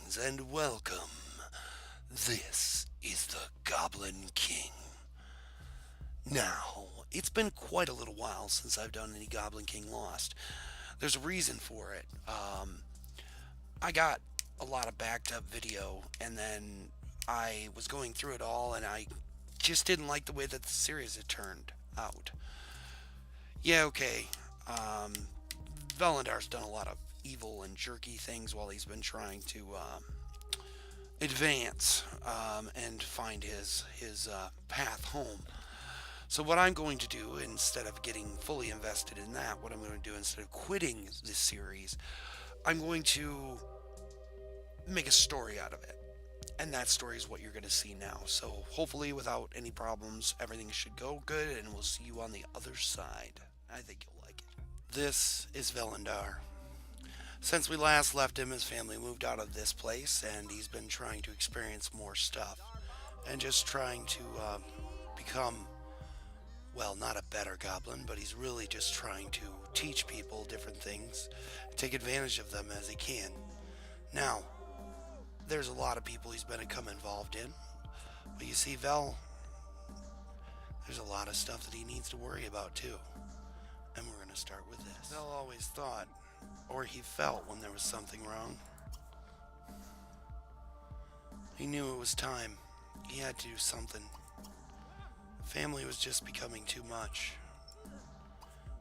Greetings and welcome. This is the Goblin King. Now, it's been quite a little while since I've done any Goblin King Lost. There's a reason for it. I got a lot of backed up video, and then I was going through it all, and I just didn't like the way that the series had turned out. Yeah, okay. Um, Velendar's done a lot of evil and jerky things while he's been trying to advance and find his path home. So what I'm going to do, instead of getting fully invested in that, what I'm going to do instead of quitting this series, I'm going to make a story out of it. And that story is what you're going to see now. So hopefully without any problems, everything should go good, and we'll see you on the other side. I think you'll like it. This is Velendar. Since we last left him, his family moved out of this place, and he's been trying to experience more stuff. And just trying to become, well, not a better goblin, but he's really just trying to teach people different things, take advantage of them as he can. Now, there's a lot of people he's been become involved in, but you see, there's a lot of stuff that he needs to worry about too. And we're going to start with this. Vel always thought, or he felt when there was something wrong. He knew it was time. He had to do something. Family was just becoming too much.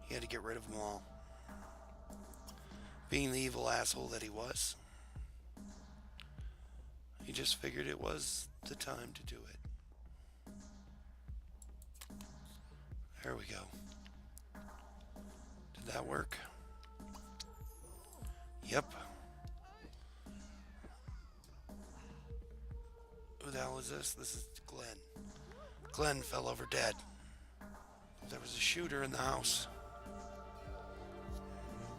He had to get rid of them all. Being the evil asshole that he was, he just figured it was the time to do it. There we go. Did that work? Yep. Who the hell is this? This is Glenn. Glenn fell over dead. There was a shooter in the house.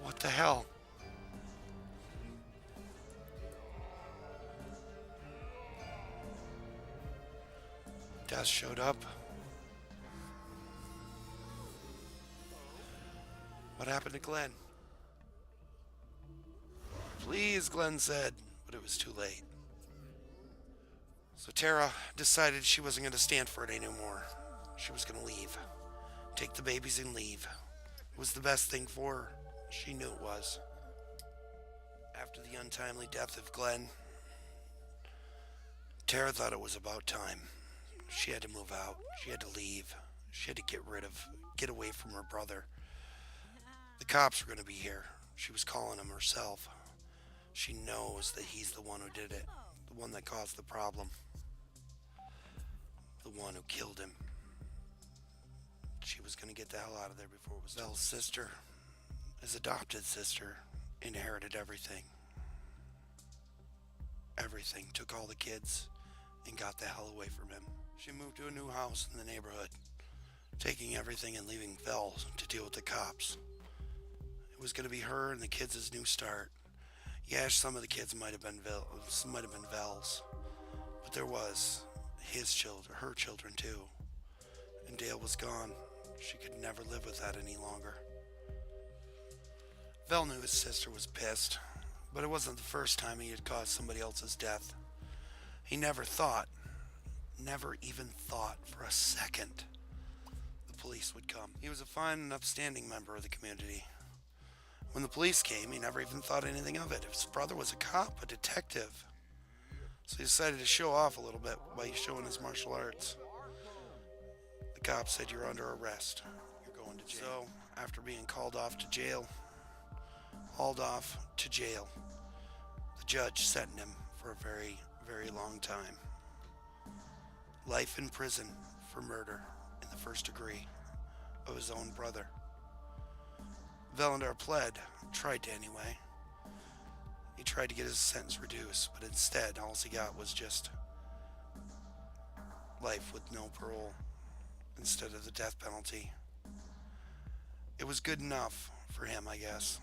What the hell? Death showed up. What happened to Glenn? Please, Glenn said, but it was too late. So Tara decided she wasn't going to stand for it anymore. She was going to leave. Take the babies and leave. It was the best thing for her. She knew it was. After the untimely death of Glenn, Tara thought it was about time. She had to move out. She had to leave. She had to get away from her brother. The cops were going to be here. She was calling him herself. She knows that he's the one who did it. The one that caused the problem. The one who killed him. She was going to get the hell out of there before it was Vel's sister, his adopted sister, inherited everything. Everything. Took all the kids and got the hell away from him. She moved to a new house in the neighborhood, taking everything and leaving Vel to deal with the cops. It was going to be her and the kids' new start. Yeah, some of the kids might have been Vel's, but there was his children, her children too. And Dale was gone. She could never live with that any longer. Vel knew his sister was pissed, but it wasn't the first time he had caused somebody else's death. He never even thought for a second the police would come. He was a fine and upstanding member of the community. When the police came, he never even thought anything of it. His brother was a cop, a detective. So he decided to show off a little bit by showing his martial arts. The cop said, "You're under arrest. You're going to jail." So, after being hauled off to jail, the judge sentenced him for a very, very long time. Life in prison for murder in the first degree of his own brother. Velendar tried to anyway. He tried to get his sentence reduced, but instead, all he got was just life with no parole instead of the death penalty. It was good enough for him, I guess.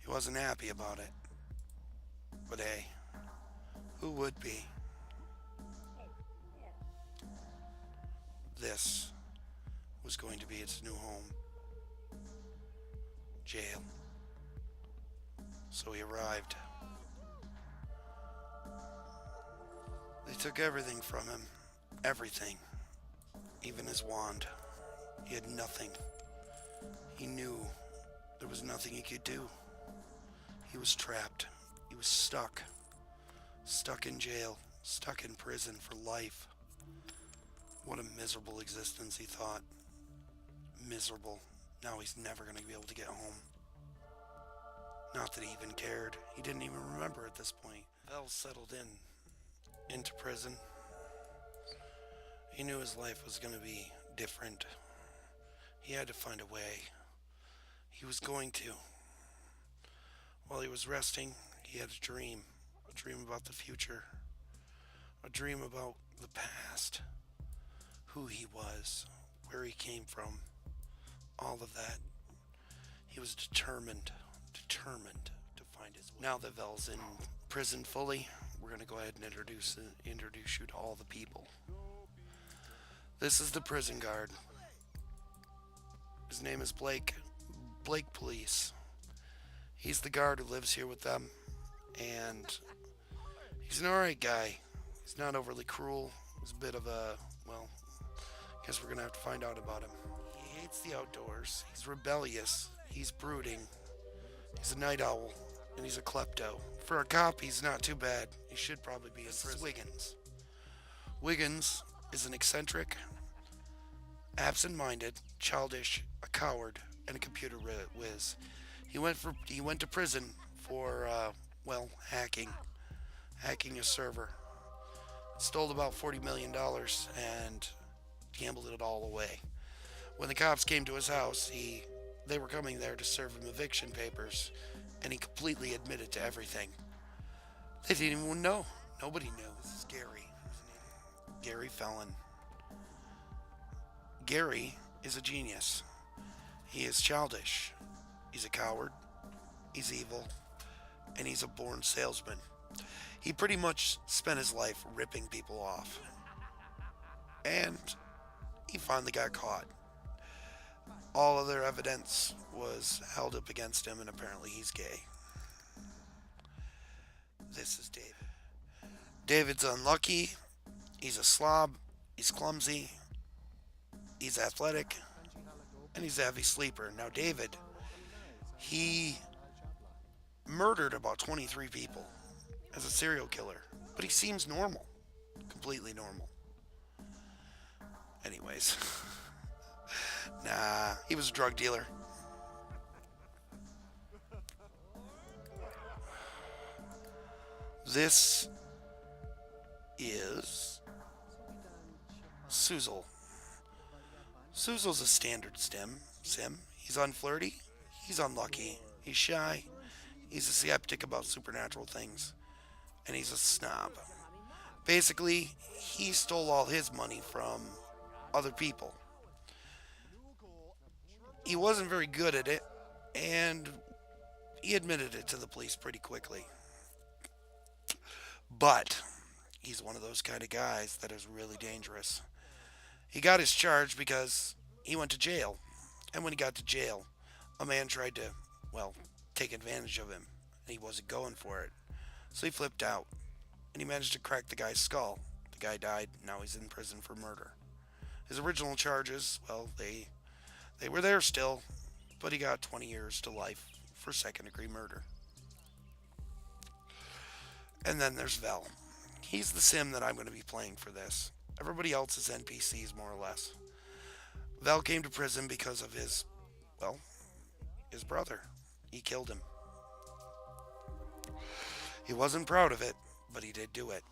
He wasn't happy about it. But hey, who would be? This was going to be its new home. Jail. So he arrived. They took everything from him. Everything. Even his wand. He had nothing. He knew there was nothing he could do. He was trapped. He was stuck. Stuck in jail. Stuck in prison for life. What a miserable existence, he thought. Miserable. Now he's never going to be able to get home. Not that he even cared. He didn't even remember at this point. Vel settled into prison. He knew his life was going to be different. He had to find a way. He was going to. While he was resting, he had a dream about the future, a dream about the past, who he was, where he came from, all of that. He was determined to find his way. Now that Vel's in prison fully, we're going to go ahead and introduce you to all the people. This is the prison guard. His name is Blake. Blake Police. He's the guard who lives here with them, and he's an alright guy. He's not overly cruel. He's a bit of a, well, I guess we're going to have to find out about him. He hates the outdoors. He's rebellious. He's brooding. He's a night owl, and he's a klepto. For a cop, he's not too bad. He should probably be in prison. Wiggins. Wiggins is an eccentric, absent-minded, childish, a coward, and a computer whiz. He went to prison for hacking a server. Stole about $40 million and gambled it all away. When the cops came to his house, they were coming there to serve him eviction papers, and he completely admitted to everything. They didn't even know. Nobody knew. This is Gary. Gary Felon. Gary is a genius. He is childish. He's a coward. He's evil. And he's a born salesman. He pretty much spent his life ripping people off. And he finally got caught. All other evidence was held up against him, and apparently he's gay. This is David. David's unlucky. He's a slob. He's clumsy. He's athletic. And he's a heavy sleeper. Now, David, he murdered about 23 people as a serial killer. But he seems normal. Completely normal. Anyways. Nah, he was a drug dealer. This is Suzel. Suzel's a standard sim. He's unflirty. He's unlucky. He's shy. He's a skeptic about supernatural things. And he's a snob. Basically, he stole all his money from other people. He wasn't very good at it, and he admitted it to the police pretty quickly. But he's one of those kind of guys that is really dangerous. He got his charge because he went to jail. And when he got to jail, a man tried to, take advantage of him. And he wasn't going for it. So he flipped out. And he managed to crack the guy's skull. The guy died. Now he's in prison for murder. His original charges, they were there still. But he got 20 years to life for second-degree murder. And then there's Vel. He's the sim that I'm going to be playing for this. Everybody else is NPCs, more or less. Vel came to prison because of his brother. He killed him. He wasn't proud of it, but he did do it.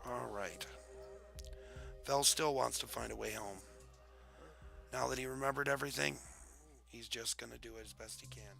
Alright. Vel still wants to find a way home. Now that he remembered everything, he's just going to do it as best he can.